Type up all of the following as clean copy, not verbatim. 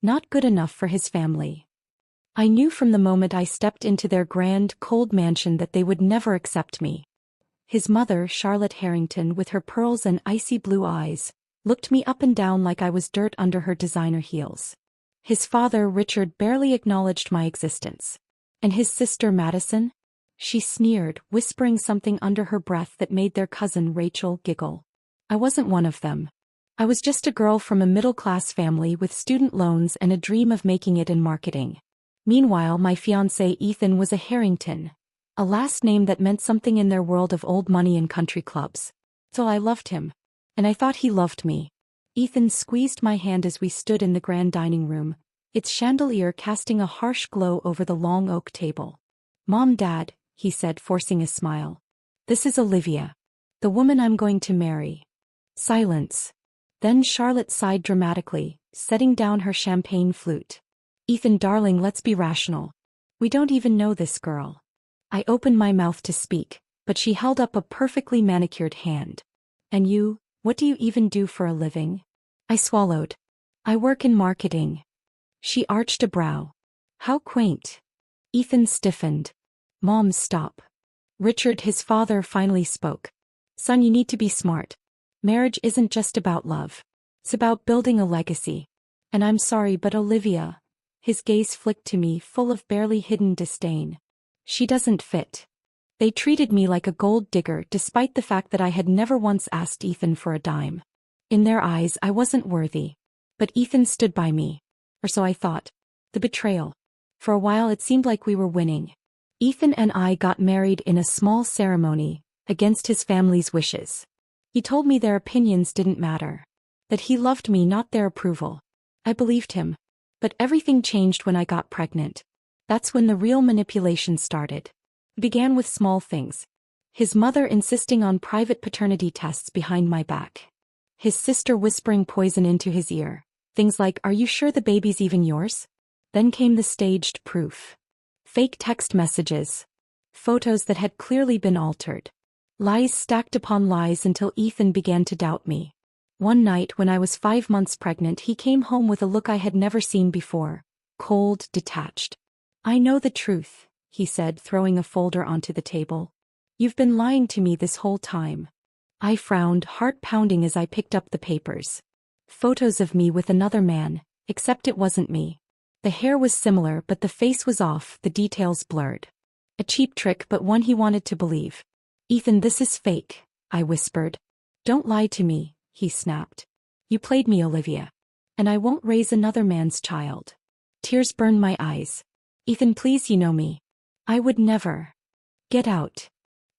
Not good enough for his family. I knew from the moment I stepped into their grand, cold mansion that they would never accept me. His mother, Charlotte Harrington, with her pearls and icy blue eyes, looked me up and down like I was dirt under her designer heels. His father, Richard, barely acknowledged my existence. And his sister, Madison? She sneered, whispering something under her breath that made their cousin, Rachel, giggle. I wasn't one of them. I was just a girl from a middle-class family with student loans and a dream of making it in marketing. Meanwhile, my fiancé Ethan was a Harrington, a last name that meant something in their world of old money and country clubs. So I loved him. And I thought he loved me. Ethan squeezed my hand as we stood in the grand dining room, its chandelier casting a harsh glow over the long oak table. "Mom, Dad," he said, forcing a smile. "This is Olivia. The woman I'm going to marry." Silence. Then Charlotte sighed dramatically, setting down her champagne flute. "Ethan, darling, let's be rational. We don't even know this girl." I opened my mouth to speak, but she held up a perfectly manicured hand. "And you, what do you even do for a living?" I swallowed. "I work in marketing." She arched a brow. "How quaint." Ethan stiffened. "Mom, stop." Richard, his father, finally spoke. "Son, you need to be smart. Marriage isn't just about love. It's about building a legacy. And I'm sorry, but Olivia," his gaze flicked to me, full of barely hidden disdain, "she doesn't fit." They treated me like a gold digger despite the fact that I had never once asked Ethan for a dime. In their eyes, I wasn't worthy. But Ethan stood by me. Or so I thought. The betrayal. For a while it seemed like we were winning. Ethan and I got married in a small ceremony, against his family's wishes. He told me their opinions didn't matter. That he loved me, not their approval. I believed him. But everything changed when I got pregnant. That's when the real manipulation started. It began with small things. His mother insisting on private paternity tests behind my back. His sister whispering poison into his ear. Things like, "Are you sure the baby's even yours?" Then came the staged proof. Fake text messages. Photos that had clearly been altered. Lies stacked upon lies until Ethan began to doubt me. One night when I was 5 months pregnant, he came home with a look I had never seen before. Cold, detached. "I know the truth," he said, throwing a folder onto the table. "You've been lying to me this whole time." I frowned, heart pounding as I picked up the papers. Photos of me with another man, except it wasn't me. The hair was similar, but the face was off, the details blurred. A cheap trick, but one he wanted to believe. "Ethan, this is fake," I whispered. "Don't lie to me," he snapped. "You played me, Olivia. And I won't raise another man's child." Tears burned my eyes. "Ethan, please, you know me. I would never." "Get out."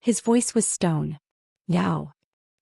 His voice was stone. "Now."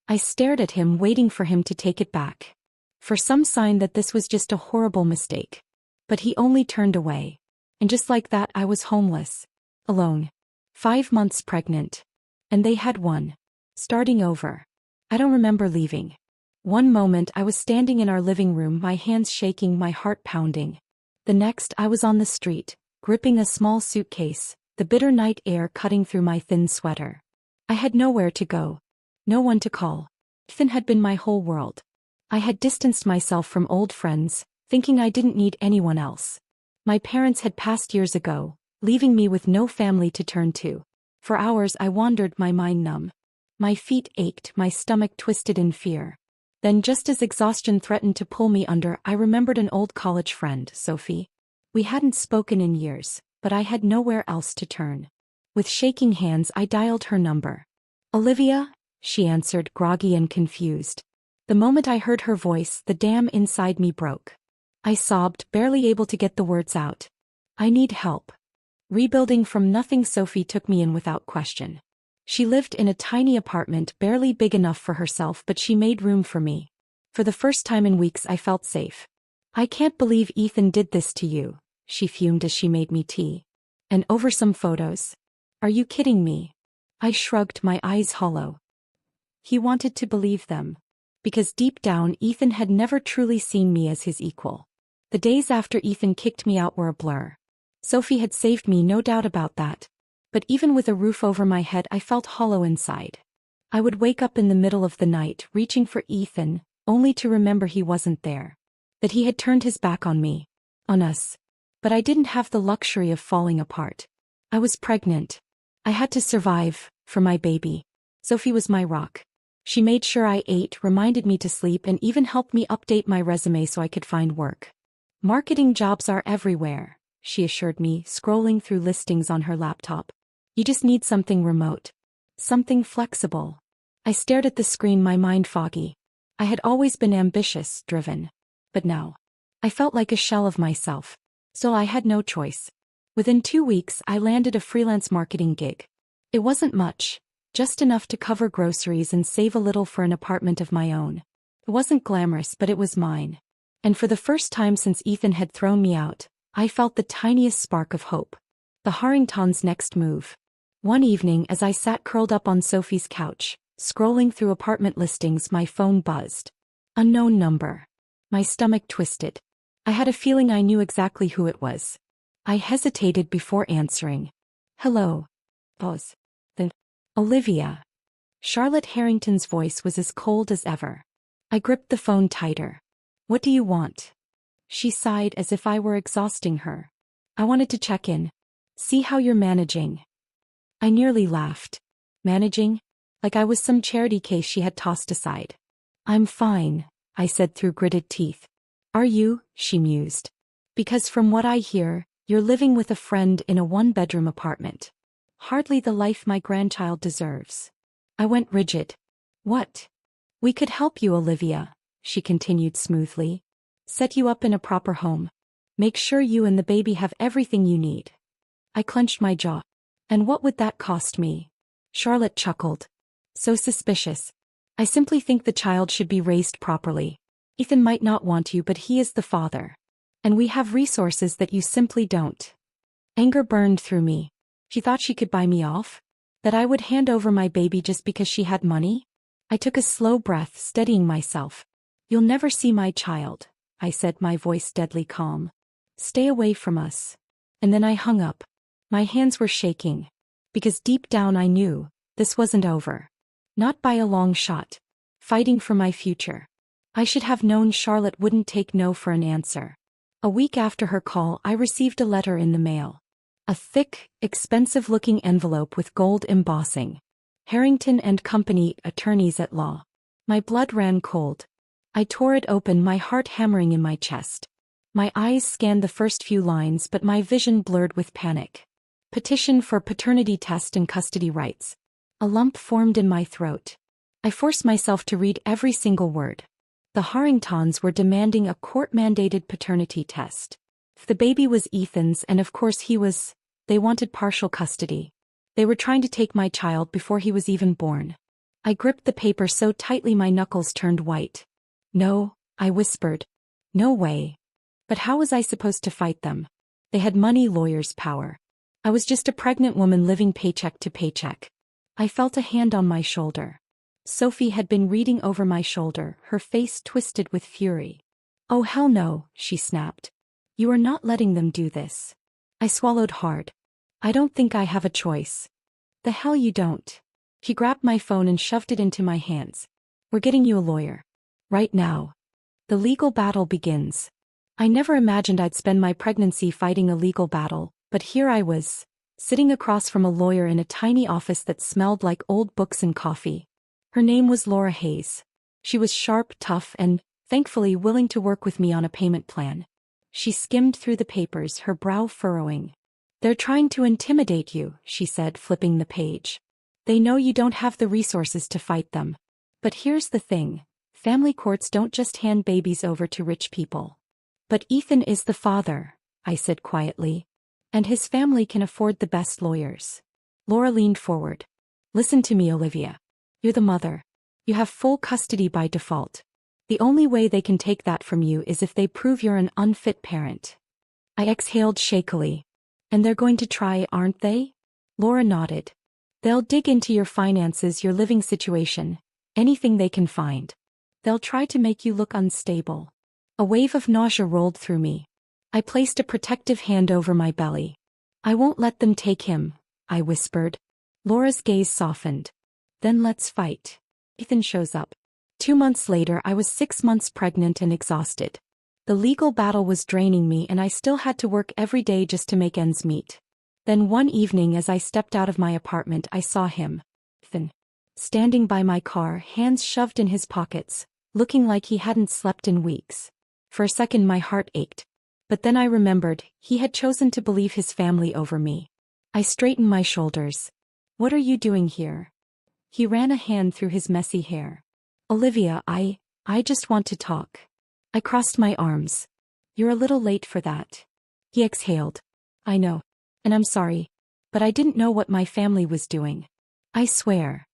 I stared at him, waiting for him to take it back. For some sign that this was just a horrible mistake. But he only turned away. And just like that, I was homeless. Alone. 5 months pregnant. And they had one. Starting over. I don't remember leaving. One moment I was standing in our living room, my hands shaking, my heart pounding. The next I was on the street, gripping a small suitcase, the bitter night air cutting through my thin sweater. I had nowhere to go. No one to call. Ethan had been my whole world. I had distanced myself from old friends, thinking I didn't need anyone else. My parents had passed years ago, leaving me with no family to turn to. For hours I wandered, my mind numb. My feet ached, my stomach twisted in fear. Then, just as exhaustion threatened to pull me under, I remembered an old college friend, Sophie. We hadn't spoken in years, but I had nowhere else to turn. With shaking hands I dialed her number. "Olivia?" she answered, groggy and confused. The moment I heard her voice, the dam inside me broke. I sobbed, barely able to get the words out. "I need help." Rebuilding from nothing, Sophie took me in without question. She lived in a tiny apartment, barely big enough for herself, but she made room for me. For the first time in weeks I felt safe. "I can't believe Ethan did this to you," she fumed as she made me tea. "And over some photos? Are you kidding me?" I shrugged, my eyes hollow. He wanted to believe them. Because deep down Ethan had never truly seen me as his equal. The days after Ethan kicked me out were a blur. Sophie had saved me, no doubt about that. But even with a roof over my head I felt hollow inside. I would wake up in the middle of the night, reaching for Ethan, only to remember he wasn't there. That he had turned his back on me. on us. But I didn't have the luxury of falling apart. I was pregnant. I had to survive, for my baby. Sophie was my rock. She made sure I ate, reminded me to sleep, and even helped me update my resume so I could find work. Marketing jobs are everywhere, she assured me, scrolling through listings on her laptop. You just need something remote. Something flexible. I stared at the screen, my mind foggy. I had always been ambitious, driven. But now, I felt like a shell of myself. So I had no choice. Within 2 weeks, I landed a freelance marketing gig. It wasn't much, just enough to cover groceries and save a little for an apartment of my own. It wasn't glamorous, but it was mine. And for the first time since Ethan had thrown me out, I felt the tiniest spark of hope. The Harringtons' next move. One evening, as I sat curled up on Sophie's couch, scrolling through apartment listings, my phone buzzed. Unknown number. My stomach twisted. I had a feeling I knew exactly who it was. I hesitated before answering. Hello. Pause. Then, Olivia. Charlotte Harrington's voice was as cold as ever. I gripped the phone tighter. What do you want? She sighed as if I were exhausting her. I wanted to check in. See how you're managing. I nearly laughed. Managing? Like I was some charity case she had tossed aside. I'm fine, I said through gritted teeth. Are you? She mused. Because from what I hear, you're living with a friend in a one-bedroom apartment. Hardly the life my grandchild deserves. I went rigid. What? We could help you, Olivia, she continued smoothly. Set you up in a proper home. Make sure you and the baby have everything you need. I clenched my jaw. And what would that cost me? Charlotte chuckled. So suspicious. I simply think the child should be raised properly. Ethan might not want you, but he is the father. And we have resources that you simply don't. Anger burned through me. She thought she could buy me off? That I would hand over my baby just because she had money? I took a slow breath, steadying myself. You'll never see my child, I said, my voice deadly calm. Stay away from us. And then I hung up. My hands were shaking. Because deep down I knew, this wasn't over. Not by a long shot. Fighting for my future. I should have known Charlotte wouldn't take no for an answer. A week after her call, I received a letter in the mail. A thick, expensive-looking envelope with gold embossing. Harrington and Company, attorneys at law. My blood ran cold. I tore it open, my heart hammering in my chest. My eyes scanned the first few lines, but my vision blurred with panic. Petition for paternity test and custody rights. A lump formed in my throat. I forced myself to read every single word. The Harringtons were demanding a court-mandated paternity test. If the baby was Ethan's, and of course they wanted partial custody. They were trying to take my child before he was even born. I gripped the paper so tightly my knuckles turned white. No, I whispered. No way. But how was I supposed to fight them? They had money, lawyers, power. I was just a pregnant woman living paycheck to paycheck. I felt a hand on my shoulder. Sophie had been reading over my shoulder, her face twisted with fury. Oh hell no, she snapped. You are not letting them do this. I swallowed hard. I don't think I have a choice. The hell you don't. She grabbed my phone and shoved it into my hands. We're getting you a lawyer. Right now. The legal battle begins. I never imagined I'd spend my pregnancy fighting a legal battle, but here I was, sitting across from a lawyer in a tiny office that smelled like old books and coffee. Her name was Laura Hayes. She was sharp, tough, and, thankfully, willing to work with me on a payment plan. She skimmed through the papers, her brow furrowing. They're trying to intimidate you, she said, flipping the page. They know you don't have the resources to fight them. But here's the thing. Family courts don't just hand babies over to rich people. But Ethan is the father, I said quietly. And his family can afford the best lawyers. Laura leaned forward. Listen to me, Olivia. You're the mother. You have full custody by default. The only way they can take that from you is if they prove you're an unfit parent. I exhaled shakily. And they're going to try, aren't they? Laura nodded. They'll dig into your finances, your living situation, anything they can find. They'll try to make you look unstable. A wave of nausea rolled through me. I placed a protective hand over my belly. I won't let them take him, I whispered. Laura's gaze softened. Then let's fight. Ethan shows up. 2 months later, I was 6 months pregnant and exhausted. The legal battle was draining me and I still had to work every day just to make ends meet. Then one evening as I stepped out of my apartment I saw him, Ethan, standing by my car, hands shoved in his pockets, looking like he hadn't slept in weeks. For a second my heart ached. But then I remembered, he had chosen to believe his family over me. I straightened my shoulders. What are you doing here? He ran a hand through his messy hair. Olivia, I just want to talk. I crossed my arms. You're a little late for that. He exhaled. I know. And I'm sorry. But I didn't know what my family was doing. I swear.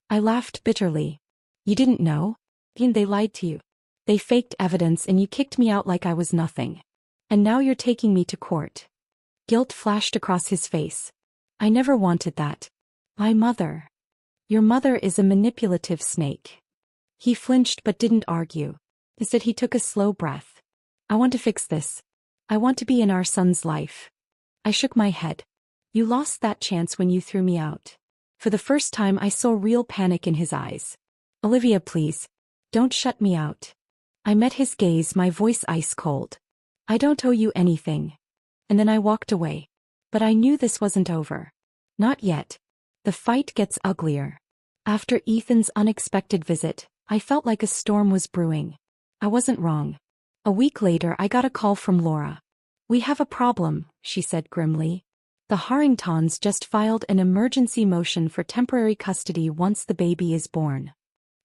I laughed bitterly. You didn't know? And they lied to you. They faked evidence and you kicked me out like I was nothing. And now you're taking me to court. Guilt flashed across his face. I never wanted that. My mother. Your mother is a manipulative snake. He flinched but didn't argue. Instead he took a slow breath. I want to fix this. I want to be in our son's life. I shook my head. You lost that chance when you threw me out. For the first time I saw real panic in his eyes. Olivia, please. Don't shut me out. I met his gaze, my voice ice cold. I don't owe you anything. And then I walked away. But I knew this wasn't over. Not yet. The fight gets uglier. After Ethan's unexpected visit, I felt like a storm was brewing. I wasn't wrong. A week later I got a call from Laura. We have a problem, she said grimly. The Harringtons just filed an emergency motion for temporary custody once the baby is born.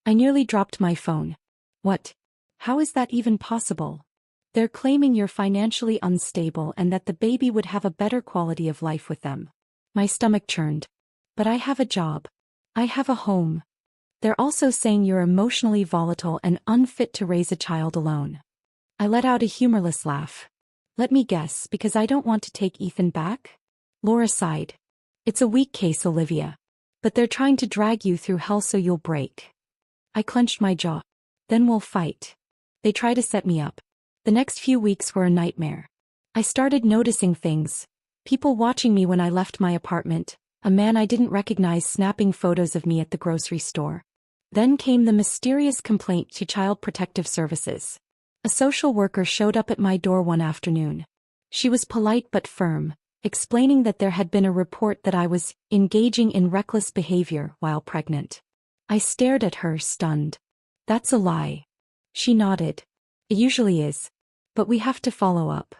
I nearly dropped my phone. What? How is that even possible? They're claiming you're financially unstable and that the baby would have a better quality of life with them. My stomach churned. But I have a job. I have a home. They're also saying you're emotionally volatile and unfit to raise a child alone. I let out a humorless laugh. Let me guess, because I don't want to take Ethan back? Laura sighed. It's a weak case, Olivia. But they're trying to drag you through hell so you'll break. I clenched my jaw. Then we'll fight. They try to set me up. The next few weeks were a nightmare. I started noticing things. People watching me when I left my apartment, a man I didn't recognize snapping photos of me at the grocery store. Then came the mysterious complaint to Child Protective Services. A social worker showed up at my door one afternoon. She was polite but firm, explaining that there had been a report that I was engaging in reckless behavior while pregnant. I stared at her, stunned. That's a lie. She nodded. It usually is. But we have to follow up.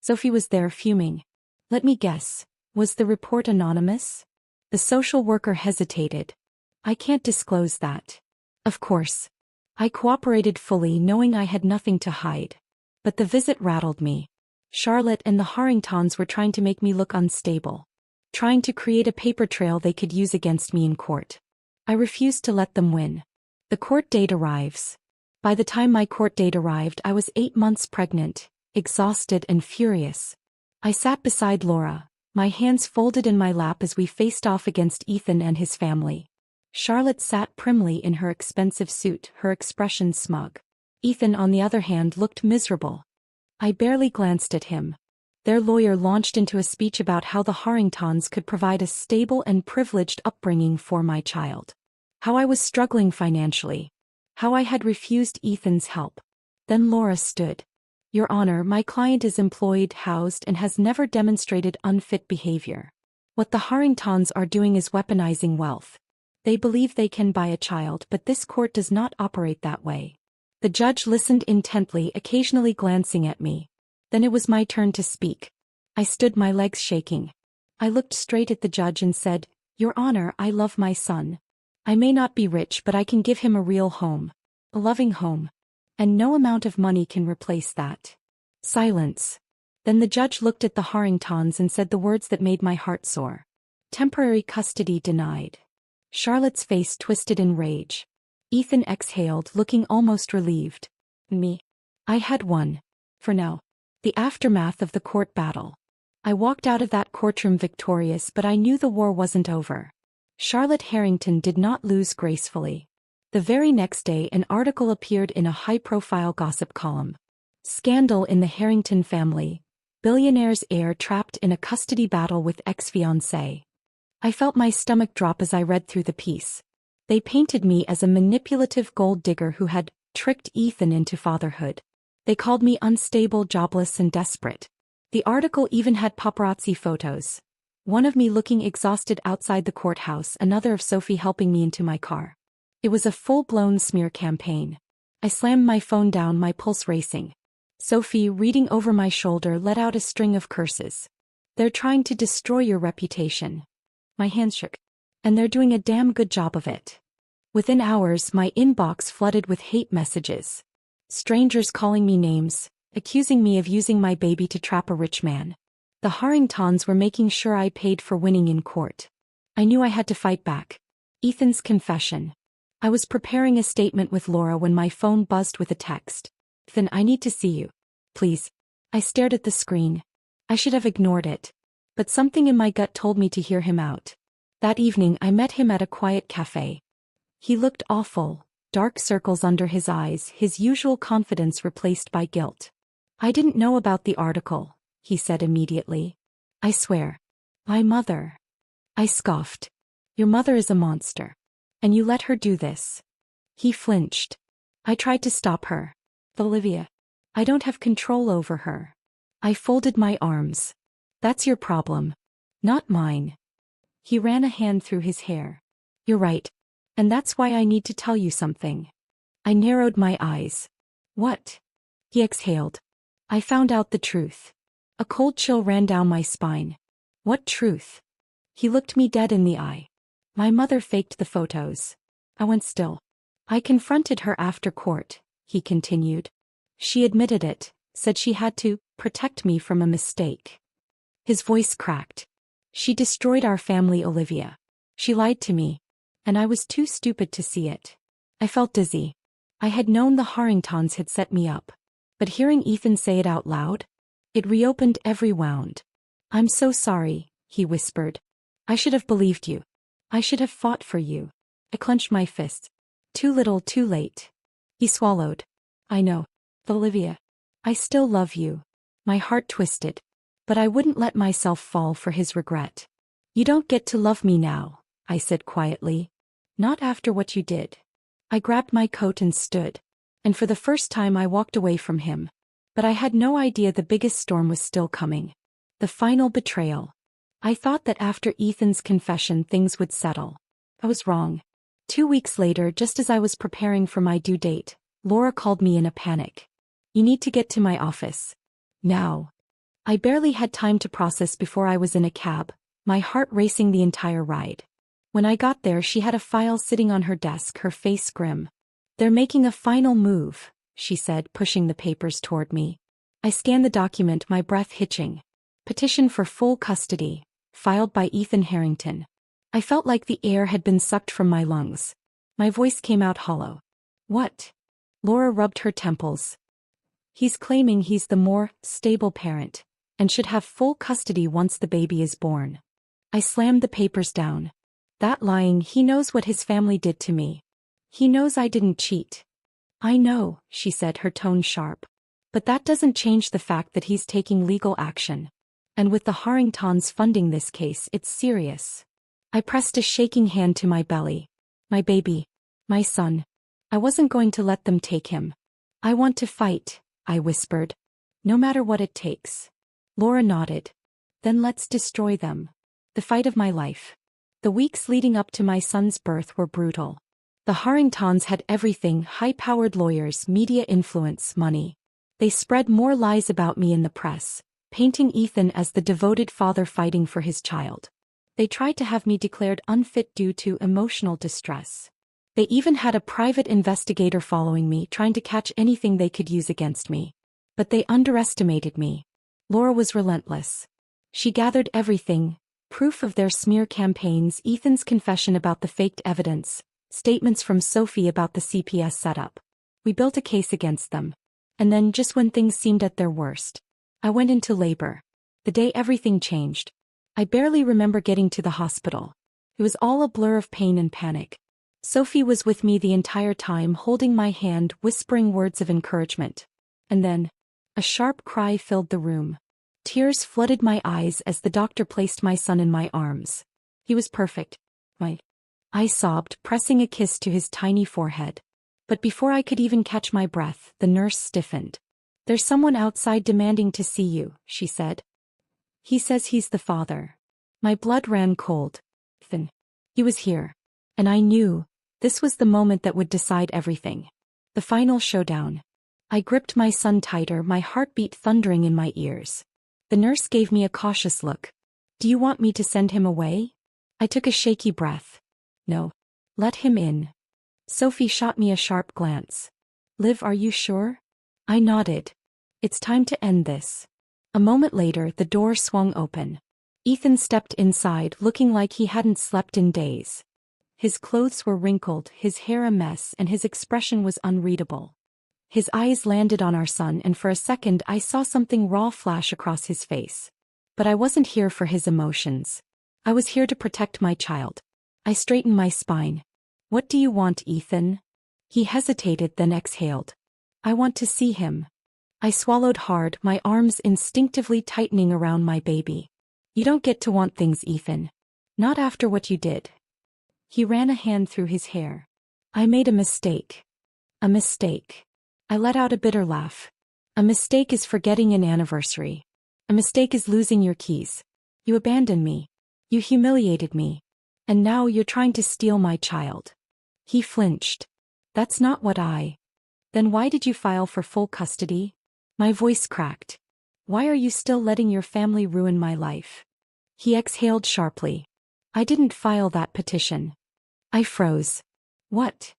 Sophie was there, fuming. Let me guess. Was the report anonymous? The social worker hesitated. I can't disclose that. Of course. I cooperated fully, knowing I had nothing to hide. But the visit rattled me. Charlotte and the Harringtons were trying to make me look unstable. Trying to create a paper trail they could use against me in court. I refused to let them win. The court date arrives. By the time my court date arrived, I was 8 months pregnant, exhausted and furious. I sat beside Laura, my hands folded in my lap as we faced off against Ethan and his family. Charlotte sat primly in her expensive suit, her expression smug. Ethan, on the other hand, looked miserable. I barely glanced at him. Their lawyer launched into a speech about how the Harringtons could provide a stable and privileged upbringing for my child. How I was struggling financially. How I had refused Ethan's help. Then Laura stood. Your Honor, my client is employed, housed, and has never demonstrated unfit behavior. What the Harringtons are doing is weaponizing wealth. They believe they can buy a child, but this court does not operate that way. The judge listened intently, occasionally glancing at me. Then it was my turn to speak. I stood, my legs shaking. I looked straight at the judge and said, Your Honor, I love my son. I may not be rich, but I can give him a real home. A loving home. And no amount of money can replace that. Silence. Then the judge looked at the Harringtons and said the words that made my heart soar. Temporary custody denied. Charlotte's face twisted in rage. Ethan exhaled, looking almost relieved. Me. I had won. For now. The aftermath of the court battle. I walked out of that courtroom victorious, but I knew the war wasn't over. Charlotte Harrington did not lose gracefully. The very next day, an article appeared in a high-profile gossip column. Scandal in the Harrington family. Billionaire's heir trapped in a custody battle with ex-fiancé. I felt my stomach drop as I read through the piece. They painted me as a manipulative gold digger who had tricked Ethan into fatherhood. They called me unstable, jobless, and desperate. The article even had paparazzi photos. One of me looking exhausted outside the courthouse, another of Sophie helping me into my car. It was a full-blown smear campaign. I slammed my phone down, my pulse racing. Sophie, reading over my shoulder, let out a string of curses. "They're trying to destroy your reputation." My hands shook. "And they're doing a damn good job of it." Within hours, my inbox flooded with hate messages. Strangers calling me names, accusing me of using my baby to trap a rich man. The Harringtons were making sure I paid for winning in court. I knew I had to fight back. Ethan's confession. I was preparing a statement with Laura when my phone buzzed with a text. "Ethan, I need to see you. Please." I stared at the screen. I should have ignored it. But something in my gut told me to hear him out. That evening I met him at a quiet cafe. He looked awful, dark circles under his eyes, his usual confidence replaced by guilt. "I didn't know about the article," he said immediately. "I swear." "My mother." I scoffed. "Your mother is a monster. And you let her do this." He flinched. "I tried to stop her. Olivia. I don't have control over her." I folded my arms. "That's your problem. Not mine." He ran a hand through his hair. "You're right. And that's why I need to tell you something." I narrowed my eyes. "What?" He exhaled. "I found out the truth." A cold chill ran down my spine. "What truth?" He looked me dead in the eye. "My mother faked the photos." I went still. "I confronted her after court," he continued. "She admitted it, said she had to protect me from a mistake." His voice cracked. "She destroyed our family, Olivia. She lied to me. And I was too stupid to see it." I felt dizzy. I had known the Harringtons had set me up. But hearing Ethan say it out loud, it reopened every wound. "I'm so sorry," he whispered. "I should have believed you. I should have fought for you." I clenched my fists. "Too little, too late." He swallowed. "I know. Olivia. I still love you." My heart twisted. But I wouldn't let myself fall for his regret. "You don't get to love me now," I said quietly. "Not after what you did." I grabbed my coat and stood. And for the first time I walked away from him. But I had no idea the biggest storm was still coming. The final betrayal. I thought that after Ethan's confession things would settle. I was wrong. 2 weeks later, just as I was preparing for my due date, Laura called me in a panic. "You need to get to my office. Now." I barely had time to process before I was in a cab, my heart racing the entire ride. When I got there, she had a file sitting on her desk, her face grim. "They're making a final move," she said, pushing the papers toward me. I scanned the document, my breath hitching. "Petition for full custody, filed by Ethan Harrington." I felt like the air had been sucked from my lungs. My voice came out hollow. "What?" Laura rubbed her temples. "He's claiming he's the more stable parent and should have full custody once the baby is born." I slammed the papers down. "That lying, he knows what his family did to me. He knows I didn't cheat." "I know," she said, her tone sharp. "But that doesn't change the fact that he's taking legal action. And with the Harringtons funding this case, it's serious." I pressed a shaking hand to my belly. "My baby. My son. I wasn't going to let them take him." "I want to fight," I whispered. "No matter what it takes." Laura nodded. "Then let's destroy them." The fight of my life. The weeks leading up to my son's birth were brutal. The Harringtons had everything: high-powered lawyers, media influence, money. They spread more lies about me in the press, painting Ethan as the devoted father fighting for his child. They tried to have me declared unfit due to emotional distress. They even had a private investigator following me, trying to catch anything they could use against me. But they underestimated me. Laura was relentless. She gathered everything: proof of their smear campaigns, Ethan's confession about the faked evidence, statements from Sophie about the CPS setup. We built a case against them. And then, just when things seemed at their worst, I went into labor. The day everything changed. I barely remember getting to the hospital. It was all a blur of pain and panic. Sophie was with me the entire time, holding my hand, whispering words of encouragement. And then, a sharp cry filled the room. Tears flooded my eyes as the doctor placed my son in my arms. He was perfect. I sobbed, pressing a kiss to his tiny forehead. But before I could even catch my breath, the nurse stiffened. "There's someone outside demanding to see you," she said. "He says he's the father." My blood ran cold. Ethan. He was here. And I knew this was the moment that would decide everything. The final showdown. I gripped my son tighter, my heartbeat thundering in my ears. The nurse gave me a cautious look. "Do you want me to send him away?" I took a shaky breath. "No. Let him in." Sophie shot me a sharp glance. "Liv, are you sure?" I nodded. "It's time to end this." A moment later, the door swung open. Ethan stepped inside, looking like he hadn't slept in days. His clothes were wrinkled, his hair a mess, and his expression was unreadable. His eyes landed on our son, and for a second I saw something raw flash across his face. But I wasn't here for his emotions. I was here to protect my child. I straightened my spine. "What do you want, Ethan?" He hesitated, then exhaled. "I want to see him." I swallowed hard, my arms instinctively tightening around my baby. "You don't get to want things, Ethan. Not after what you did." He ran a hand through his hair. "I made a mistake." "A mistake." I let out a bitter laugh. "A mistake is forgetting an anniversary. A mistake is losing your keys. You abandoned me. You humiliated me. And now you're trying to steal my child." He flinched. "That's not what I—" "Then why did you file for full custody?" My voice cracked. "Why are you still letting your family ruin my life?" He exhaled sharply. "I didn't file that petition." I froze. "What?"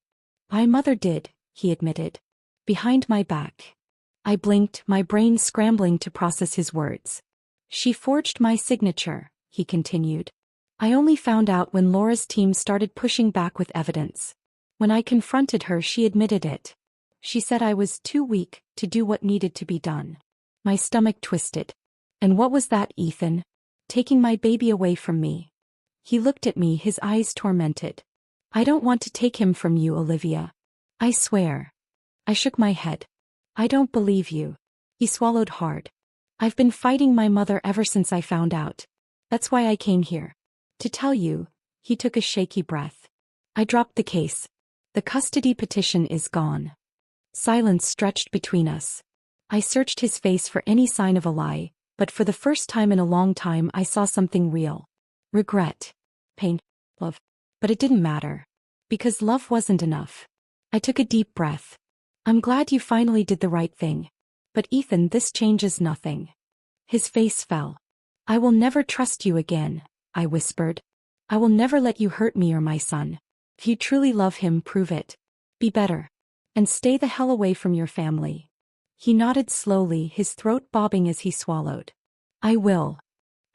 "My mother did," he admitted. "Behind my back." I blinked, my brain scrambling to process his words. "She forged my signature," he continued. "I only found out when Laura's team started pushing back with evidence. When I confronted her, she admitted it. She said I was too weak to do what needed to be done." My stomach twisted. "And what was that, Ethan? Taking my baby away from me?" He looked at me, his eyes tormented. "I don't want to take him from you, Olivia. I swear." I shook my head. "I don't believe you." He swallowed hard. "I've been fighting my mother ever since I found out. That's why I came here. To tell you." He took a shaky breath. I dropped the case. "The custody petition is gone." Silence stretched between us. I searched his face for any sign of a lie, but for the first time in a long time I saw something real. Regret. Pain. Love. But it didn't matter. Because love wasn't enough. I took a deep breath. "I'm glad you finally did the right thing. But Ethan, this changes nothing." His face fell. "I will never trust you again," I whispered. "I will never let you hurt me or my son. If you truly love him, prove it. Be better. And stay the hell away from your family." He nodded slowly, his throat bobbing as he swallowed. "I will."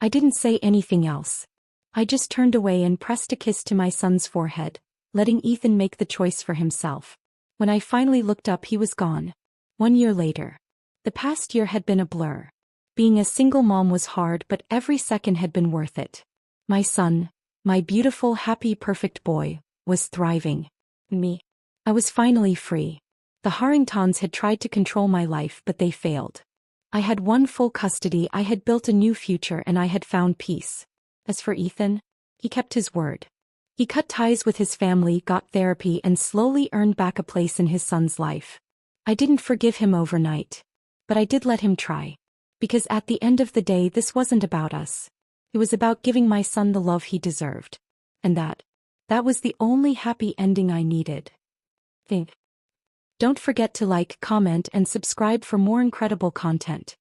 I didn't say anything else. I just turned away and pressed a kiss to my son's forehead, letting Ethan make the choice for himself. When I finally looked up, he was gone. 1 year later. The past year had been a blur. Being a single mom was hard, but every second had been worth it. My son, my beautiful, happy, perfect boy, was thriving. Me. I was finally free. The Harringtons had tried to control my life, but they failed. I had won full custody, I had built a new future, and I had found peace. As for Ethan, he kept his word. He cut ties with his family, got therapy, and slowly earned back a place in his son's life. I didn't forgive him overnight. But I did let him try. Because at the end of the day, this wasn't about us. It was about giving my son the love he deserved. And that was the only happy ending I needed. Don't forget to like, comment, and subscribe for more incredible content.